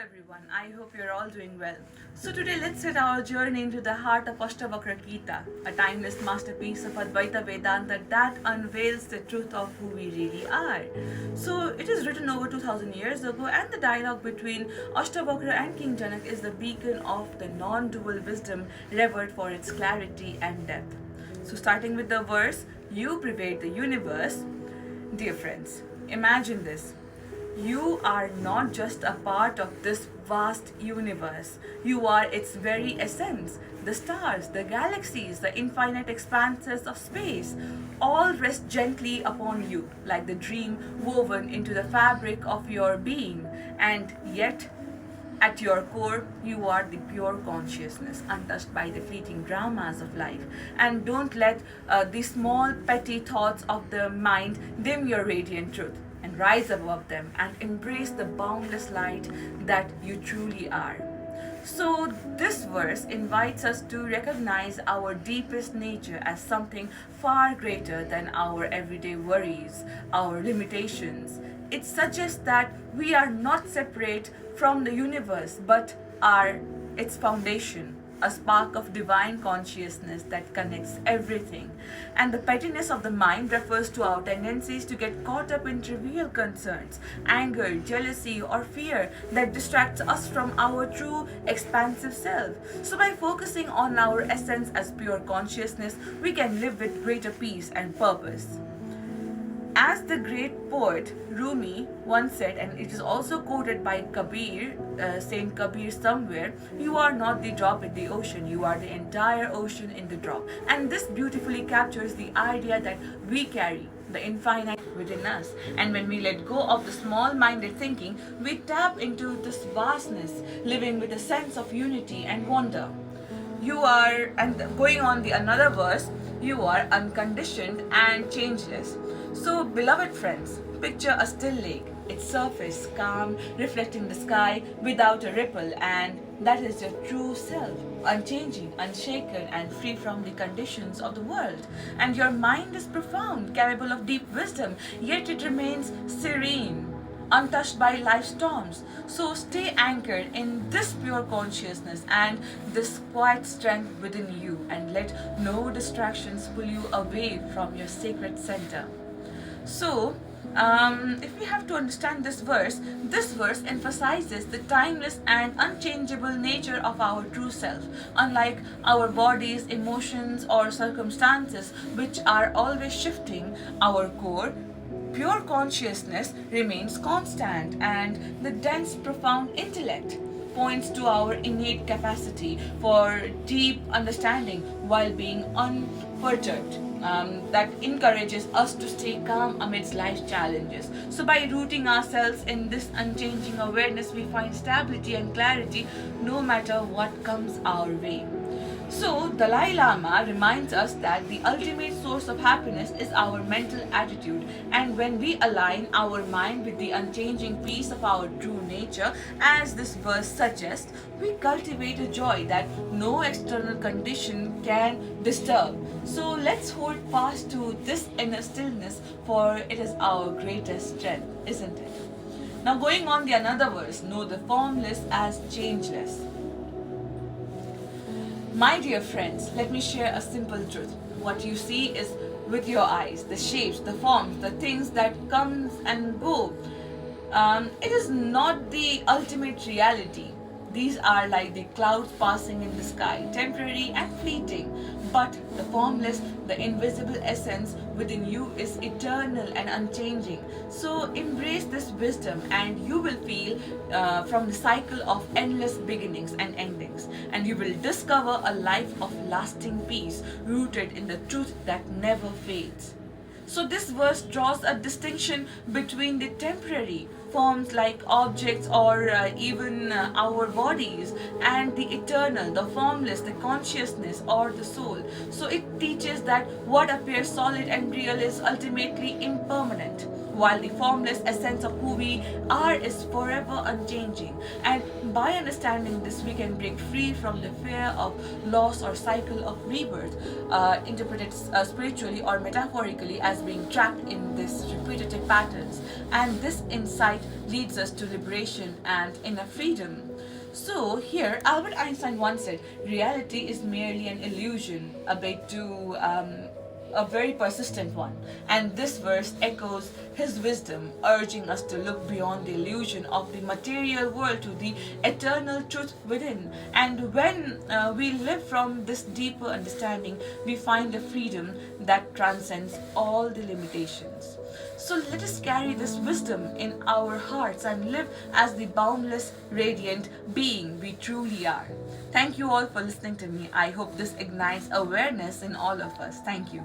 everyone, I hope you're all doing well. So today let's set our journey into the heart of Ashtavakra Gita, a timeless masterpiece of Advaita Vedanta that unveils the truth of who we really are. So it is written over 2000 years ago, and the dialogue between Ashtavakra and King Janaka is the beacon of the non-dual wisdom revered for its clarity and depth. So starting with the verse, you pervade the universe. Dear friends, imagine this. You are not just a part of this vast universe. You are its very essence. The stars, the galaxies, the infinite expanses of space all rest gently upon you, like the dream woven into the fabric of your being. And yet, at your core, you are the pure consciousness, untouched by the fleeting dramas of life. And don't let the small, petty thoughts of the mind dim your radiant truth. And rise above them and embrace the boundless light that you truly are. So, this verse invites us to recognize our deepest nature as something far greater than our everyday worries, our limitations. It suggests that we are not separate from the universe but are its foundation, a spark of divine consciousness that connects everything. And the pettiness of the mind refers to our tendencies to get caught up in trivial concerns, anger, jealousy, or fear that distracts us from our true expansive self. So by focusing on our essence as pure consciousness, we can live with greater peace and purpose. As the great poet Rumi once said, and it is also quoted by Kabir, Saint Kabir somewhere, you are not the drop in the ocean, you are the entire ocean in the drop. And this beautifully captures the idea that we carry the infinite within us. And when we let go of the small-minded thinking, we tap into this vastness, living with a sense of unity and wonder. You are, and going on the another verse, you are unconditioned and changeless. So, beloved friends, picture a still lake, its surface calm, reflecting the sky without a ripple, and that is your true self, unchanging, unshaken, and free from the conditions of the world. And your mind is profound, capable of deep wisdom, yet it remains serene, untouched by life's storms. So stay anchored in this pure consciousness and this quiet strength within you, and let no distractions pull you away from your sacred center. So, if we have to understand this verse emphasizes the timeless and unchangeable nature of our true self. Unlike our bodies, emotions, or circumstances, which are always shifting, our core, pure consciousness, remains constant, and the dense, profound intellect points to our innate capacity for deep understanding while being unperturbed. That encourages us to stay calm amidst life's challenges. So, by rooting ourselves in this unchanging awareness, we find stability and clarity no matter what comes our way. So, Dalai Lama reminds us that the ultimate source of happiness is our mental attitude, and when we align our mind with the unchanging peace of our true nature, as this verse suggests, we cultivate a joy that no external condition can disturb. So, let's hold fast to this inner stillness, for it is our greatest strength, isn't it? Now, going on the another verse, know the formless as changeless. My dear friends, let me share a simple truth. What you see is with your eyes, the shapes, the forms, the things that comes and go. It is not the ultimate reality. These are like the clouds passing in the sky, temporary and fleeting. But the formless, the invisible essence within you is eternal and unchanging. So embrace this wisdom, and you will feel from the cycle of endless beginnings and endings. And you will discover a life of lasting peace, rooted in the truth that never fades. So this verse draws a distinction between the temporary forms like objects or even our bodies, and the eternal, the formless, the consciousness or the soul. So it teaches that what appears solid and real is ultimately impermanent. while the formless essence of who we are is forever unchanging. And by understanding this, we can break free from the fear of loss or cycle of rebirth, interpreted spiritually or metaphorically as being trapped in these repetitive patterns. And this insight leads us to liberation and inner freedom. So, here, Albert Einstein once said, reality is merely an illusion, a bit too a very persistent one. And this verse echoes his wisdom, urging us to look beyond the illusion of the material world to the eternal truth within. And when we live from this deeper understanding, we find a freedom that transcends all the limitations. So let us carry this wisdom in our hearts and live as the boundless, radiant being we truly are. Thank you all for listening to me. I hope this ignites awareness in all of us. Thank you.